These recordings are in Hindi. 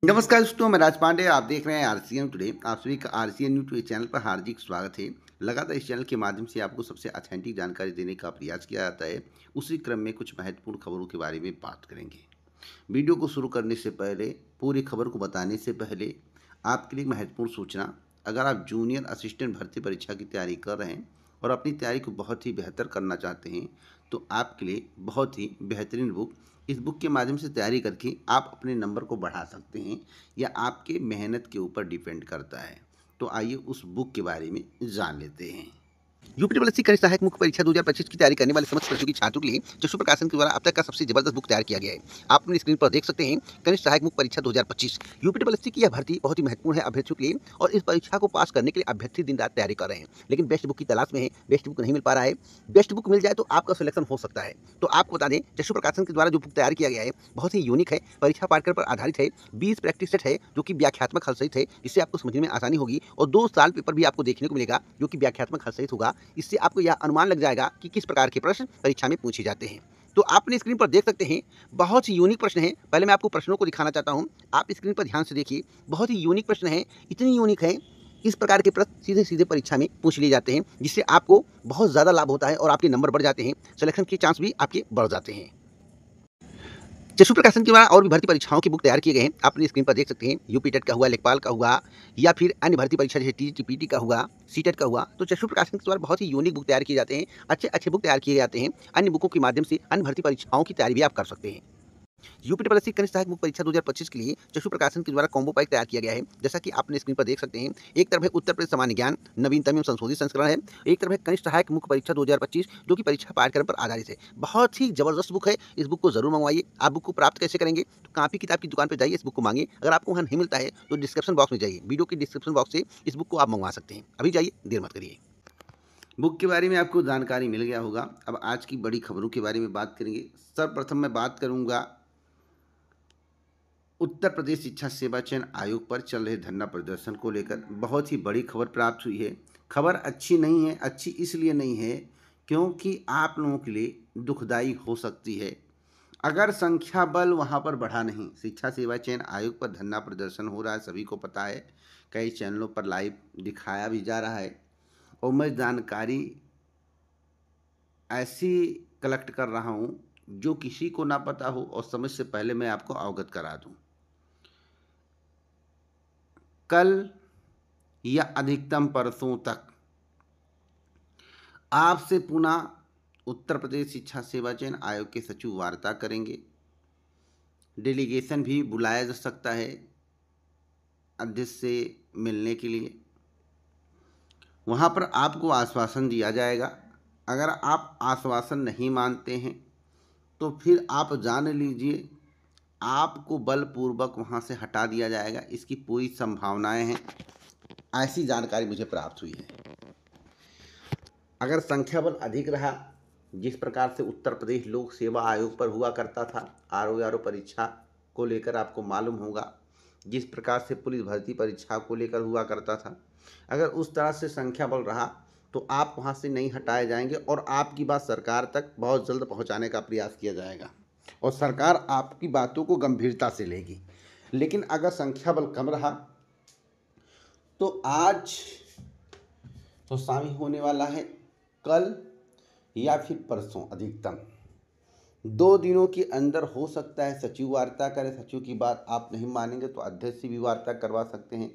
नमस्कार दोस्तों, मैं राज पांडे। आप देख रहे हैं आरसीएन टुडे। आप सभी का आरसीएन न्यूज़ टुडे चैनल पर हार्दिक स्वागत है। लगातार इस चैनल के माध्यम से आपको सबसे ऑथेंटिक जानकारी देने का प्रयास किया जाता है। उसी क्रम में कुछ महत्वपूर्ण खबरों के बारे में बात करेंगे। वीडियो को शुरू करने से पहले, पूरी खबर को बताने से पहले आपके लिए महत्वपूर्ण सूचना। अगर आप जूनियर असिस्टेंट भर्ती परीक्षा की तैयारी कर रहे हैं और अपनी तैयारी को बहुत ही बेहतर करना चाहते हैं, तो आपके लिए बहुत ही बेहतरीन बुक, इस बुक के माध्यम से तैयारी करके आप अपने नंबर को बढ़ा सकते हैं। या आपके मेहनत के ऊपर डिपेंड करता है। तो आइए उस बुक के बारे में जान लेते हैं। यूपीडब्ल्यूएससी कनिष्ठ सहायक मुख्य परीक्षा 2025 की तैयारी करने वाले समस्त प्रतियोगी छात्रों के लिए चक्षु प्रकाशन के द्वारा अब तक का सबसे जबरदस्त बुक तैयार किया गया है। आप अपनी स्क्रीन पर देख सकते हैं कनिष्ठ सहायक मुख्य परीक्षा 2025। यूपीडब्ल्यूएससी की यह भर्ती बहुत ही महत्वपूर्ण है अभ्यर्थियों के लिए, और इस परीक्षा को पास करने के लिए अभ्यर्थी दिन रात तैयारी कर रहे हैं, लेकिन बेस्ट बुक की तलाश में है। बेस्ट बुक नहीं मिल पा रहा है। बेस्ट बुक मिल जाए तो आपका सिलेक्शन हो सकता है। तो आपको बता दें, चक्षु प्रकाशन के द्वारा जो बुक तैयार किया गया है बहुत ही यूनिक है, परीक्षा पाठ्यक्रम पर आधारित है। 20 प्रैक्टिस सेट है जो कि व्याख्यात्मक हल सहित है, जिससे आपको समझने में आसानी होगी, और 2 साल पेपर भी आपको देखने को मिलेगा जो कि व्याख्यात्मक हल सहित होगा। इससे आपको यह अनुमान लग जाएगा कि किस प्रकार के प्रश्न परीक्षा में पूछे जाते हैं। तो आप अपनी स्क्रीन पर देख सकते हैं, बहुत ही यूनिक प्रश्न है। पहले मैं आपको प्रश्नों को दिखाना चाहता हूं। आप स्क्रीन पर ध्यान से देखिए, बहुत ही यूनिक प्रश्न है। इतनी यूनिक है, इस प्रकार के प्रश्न सीधे सीधे परीक्षा में पूछ लिए जाते हैं, जिससे आपको बहुत ज़्यादा लाभ होता है और आपके नंबर बढ़ जाते हैं। सिलेक्शन के चांस भी आपके बढ़ जाते हैं। चक्षु प्रकाशन के द्वारा और भी भर्ती परीक्षाओं की बुक तैयार किए गए हैं। आप अपनी स्क्रीन पर देख सकते हैं, यूपी टेट का हुआ, लेखपाल का हुआ, या फिर अन्य भर्ती परीक्षा जैसे टीजीटी का हुआ, सीटेट का हुआ। तो चक्षु प्रकाशन के द्वारा बहुत ही यूनिक बुक तैयार किए जाते हैं। अच्छे अच्छे बुक तैयार किए जाते हैं। अन्य बुकों के माध्यम से अन्य भर्ती परीक्षाओं की तैयारी भी आप कर सकते हैं। यूपीडब्ल्यूएससी कनिष्ठ सहायक मुख्य परीक्षा 2025 के लिए चक्षु प्रकाशन के द्वारा कॉम्बो पैक तैयार किया गया है। जैसा कि आप अपने स्क्रीन पर देख सकते हैं, एक तरफ है उत्तर प्रदेश सामान्य ज्ञान नवीनतम एवं संशोधित संस्करण है, एक तरफ है कनिष्ठ सहायक मुख्य परीक्षा 2025 जो कि परीक्षा पाठ्यक्रम पर आधारित है। बहुत ही जबरदस्त बुक है। इस बुक को जरूर मंगवाइए। आप बुक को प्राप्त कैसे करेंगे? तो कापी किताब की दुकान पर जाइए, इस बुक को मांगिए। अगर आपको वहाँ नहीं मिलता है तो डिस्क्रिप्शन बॉक्स में जाइए, वीडियो के डिस्क्रिप्शन बॉक्स से इस बुक को आप मंगवा सकते हैं। अभी जाइए, देर मत करिए। बुक के बारे में आपको जानकारी मिल गया होगा। अब आज की बड़ी खबरों के बारे में बात करेंगे। सर्वप्रथम मैं बात करूंगा उत्तर प्रदेश शिक्षा सेवा चयन आयोग पर चल रहे धरना प्रदर्शन को लेकर। बहुत ही बड़ी खबर प्राप्त हुई है। खबर अच्छी नहीं है। अच्छी इसलिए नहीं है क्योंकि आप लोगों के लिए दुखदाई हो सकती है। अगर संख्या बल वहाँ पर बढ़ा नहीं, शिक्षा सेवा चयन आयोग पर धरना प्रदर्शन हो रहा है, सभी को पता है। कई चैनलों पर लाइव दिखाया भी जा रहा है, और मैं जानकारी ऐसी कलेक्ट कर रहा हूँ जो किसी को ना पता हो, और समय से पहले मैं आपको अवगत करा दूँ। कल या अधिकतम परसों तक आपसे पुनः उत्तर प्रदेश शिक्षा सेवा चयन आयोग के सचिव वार्ता करेंगे। डेलीगेशन भी बुलाया जा सकता है अध्यक्ष से मिलने के लिए। वहाँ पर आपको आश्वासन दिया जाएगा। अगर आप आश्वासन नहीं मानते हैं तो फिर आप जान लीजिए आपको बलपूर्वक वहाँ से हटा दिया जाएगा। इसकी पूरी संभावनाएं हैं, ऐसी जानकारी मुझे प्राप्त हुई है। अगर संख्या बल अधिक रहा, जिस प्रकार से उत्तर प्रदेश लोक सेवा आयोग पर हुआ करता था, आरओ परीक्षा को लेकर आपको मालूम होगा, जिस प्रकार से पुलिस भर्ती परीक्षा को लेकर हुआ करता था, अगर उस तरह से संख्या बल रहा तो आप वहाँ से नहीं हटाए जाएंगे, और आपकी बात सरकार तक बहुत जल्द पहुँचाने का प्रयास किया जाएगा, और सरकार आपकी बातों को गंभीरता से लेगी। लेकिन अगर संख्या बल कम रहा तो आज तो शामिल होने वाला है, कल या फिर परसों अधिकतम 2 दिनों के अंदर हो सकता है सचिव वार्ता करे। सचिव की बात आप नहीं मानेंगे तो अध्यक्ष से भी वार्ता करवा सकते हैं।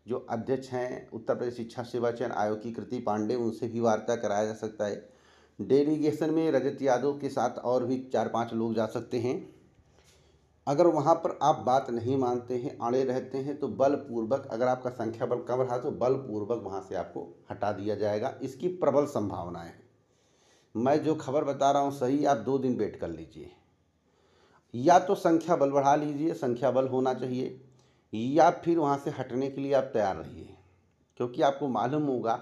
जो अध्यक्ष हैं उत्तर प्रदेश शिक्षा सेवा चयन आयोग की कृति पांडे, उनसे भी वार्ता कराया जा सकता है। डेलीगेशन में रजत यादव के साथ और भी 4-5 लोग जा सकते हैं। अगर वहाँ पर आप बात नहीं मानते हैं, अड़े रहते हैं, तो बलपूर्वक, अगर आपका संख्या बल कम रहा तो बलपूर्वक वहाँ से आपको हटा दिया जाएगा। इसकी प्रबल संभावनाएं हैं। मैं जो खबर बता रहा हूँ सही, आप 2 दिन वेट कर लीजिए। या तो संख्या बल बढ़ा लीजिए, संख्या बल होना चाहिए, या फिर वहाँ से हटने के लिए आप तैयार रहिए, क्योंकि आपको मालूम होगा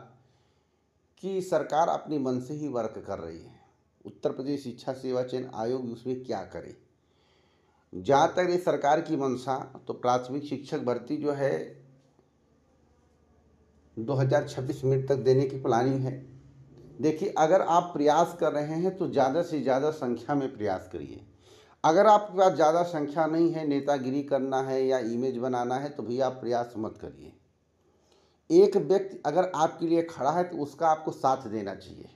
कि सरकार अपने मन से ही वर्क कर रही है। उत्तर प्रदेश शिक्षा सेवा चयन आयोग उसमें क्या करे। जहाँ तक ये सरकार की मंशा, तो प्राथमिक शिक्षक भर्ती जो है 2026 मिनट तक देने की प्लानिंग है। देखिए, अगर आप प्रयास कर रहे हैं तो ज़्यादा से ज़्यादा संख्या में प्रयास करिए। अगर आपके पास ज़्यादा संख्या नहीं है, नेतागिरी करना है या इमेज बनाना है, तो भैया आप प्रयास मत करिए। एक व्यक्ति अगर आपके लिए खड़ा है तो उसका आपको साथ देना चाहिए।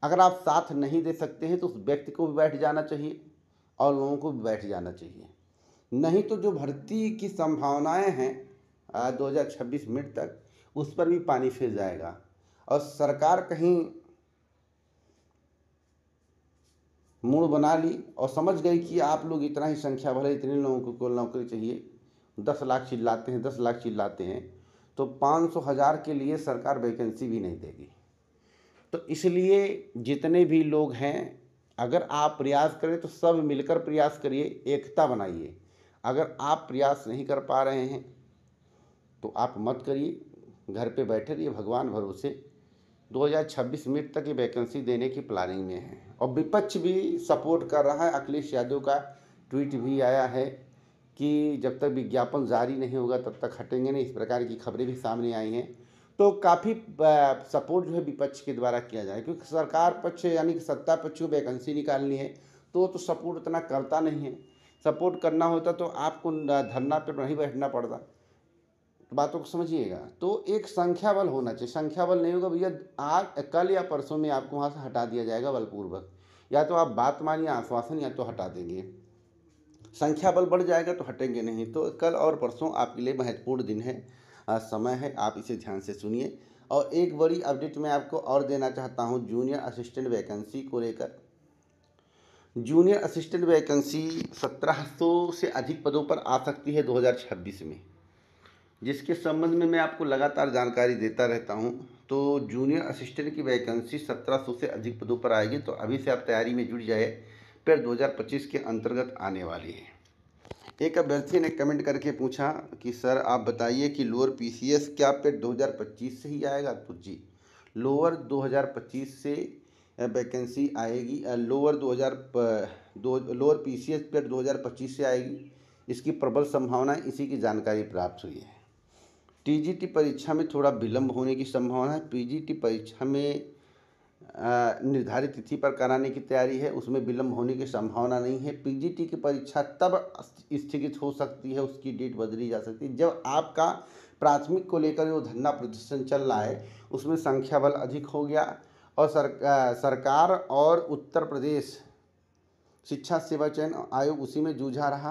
अगर आप साथ नहीं दे सकते हैं तो उस व्यक्ति को भी बैठ जाना चाहिए और लोगों को भी बैठ जाना चाहिए। नहीं तो जो भर्ती की संभावनाएं हैं 2026 मिड तक, उस पर भी पानी फिर जाएगा और सरकार कहीं मूड बना ली और समझ गई कि आप लोग इतना ही संख्या भले इतने लोगों को नौकरी चाहिए, 10 लाख चिल्लाते हैं, 10 लाख चिल्लाते हैं, तो 500 हज़ार के लिए सरकार वैकेंसी भी नहीं देगी। तो इसलिए जितने भी लोग हैं, अगर आप प्रयास करें तो सब मिलकर प्रयास करिए, एकता बनाइए। अगर आप प्रयास नहीं कर पा रहे हैं तो आप मत करिए, घर पे बैठे रहिए भगवान भरोसे। 2026 मिड तक ये वैकेंसी देने की प्लानिंग में है और विपक्ष भी सपोर्ट कर रहा है। अखिलेश यादव का ट्वीट भी आया है कि जब तक विज्ञापन जारी नहीं होगा तब तक हटेंगे नहीं, इस प्रकार की खबरें भी सामने आई हैं। तो काफ़ी सपोर्ट जो है विपक्ष के द्वारा किया जाए, क्योंकि सरकार पक्ष यानी कि सत्ता पक्ष को वैकेंसी निकालनी है तो सपोर्ट उतना करता नहीं है। सपोर्ट करना होता तो आपको धरना पर नहीं बैठना पड़ता। बातों को समझिएगा। तो एक संख्या बल होना चाहिए, संख्या बल नहीं होगा भैया, आज कल या परसों में आपको वहाँ से हटा दिया जाएगा बलपूर्वक। या तो आप बात मानिए आश्वासन, या तो हटा देंगे। संख्या बल बढ़ जाएगा तो हटेंगे नहीं। तो कल और परसों आपके लिए महत्वपूर्ण दिन है, समय है, आप इसे ध्यान से सुनिए। और एक बड़ी अपडेट मैं आपको और देना चाहता हूँ जूनियर असिस्टेंट वैकेंसी को लेकर। जूनियर असिस्टेंट वैकेंसी 1700 से अधिक पदों पर आ सकती है 2026 में, जिसके संबंध में मैं आपको लगातार जानकारी देता रहता हूं। तो जूनियर असिस्टेंट की वैकेंसी 1700 से अधिक पदों पर आएगी, तो अभी से आप तैयारी में जुट जाए, फिर 2025 के अंतर्गत आने वाली है। एक अभ्यर्थी ने कमेंट करके पूछा कि सर आप बताइए कि लोअर पीसीएस क्या फिर 2025 से ही आएगा? तो जी, लोअर 2025 से वैकेंसी आएगी। लोअर पीसीएस फिर 2025 से आएगी, इसकी प्रबल संभावना है, इसी की जानकारी प्राप्त हुई है। टीजीटी परीक्षा में थोड़ा विलंब होने की संभावना है। पीजीटी परीक्षा में निर्धारित तिथि पर कराने की तैयारी है, उसमें विलंब होने की संभावना नहीं है। पीजीटी की परीक्षा तब स्थगित हो सकती है, उसकी डेट बदली जा सकती है, जब आपका प्राथमिक को लेकर जो धरना प्रदर्शन चल रहा है उसमें संख्या बल अधिक हो गया और सरकार और उत्तर प्रदेश शिक्षा सेवा चयन आयोग उसी में जूझा रहा,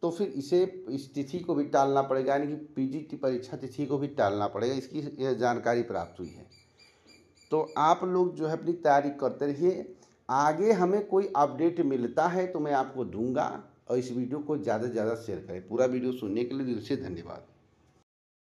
तो फिर इस तिथि को भी टालना पड़ेगा, यानी कि पीजीटी परीक्षा तिथि को भी टालना पड़ेगा, इसकी जानकारी प्राप्त हुई है। तो आप लोग जो है अपनी तैयारी करते रहिए। आगे हमें कोई अपडेट मिलता है तो मैं आपको दूंगा, और इस वीडियो को ज़्यादा से ज़्यादा शेयर करें। पूरा वीडियो सुनने के लिए दिल से धन्यवाद।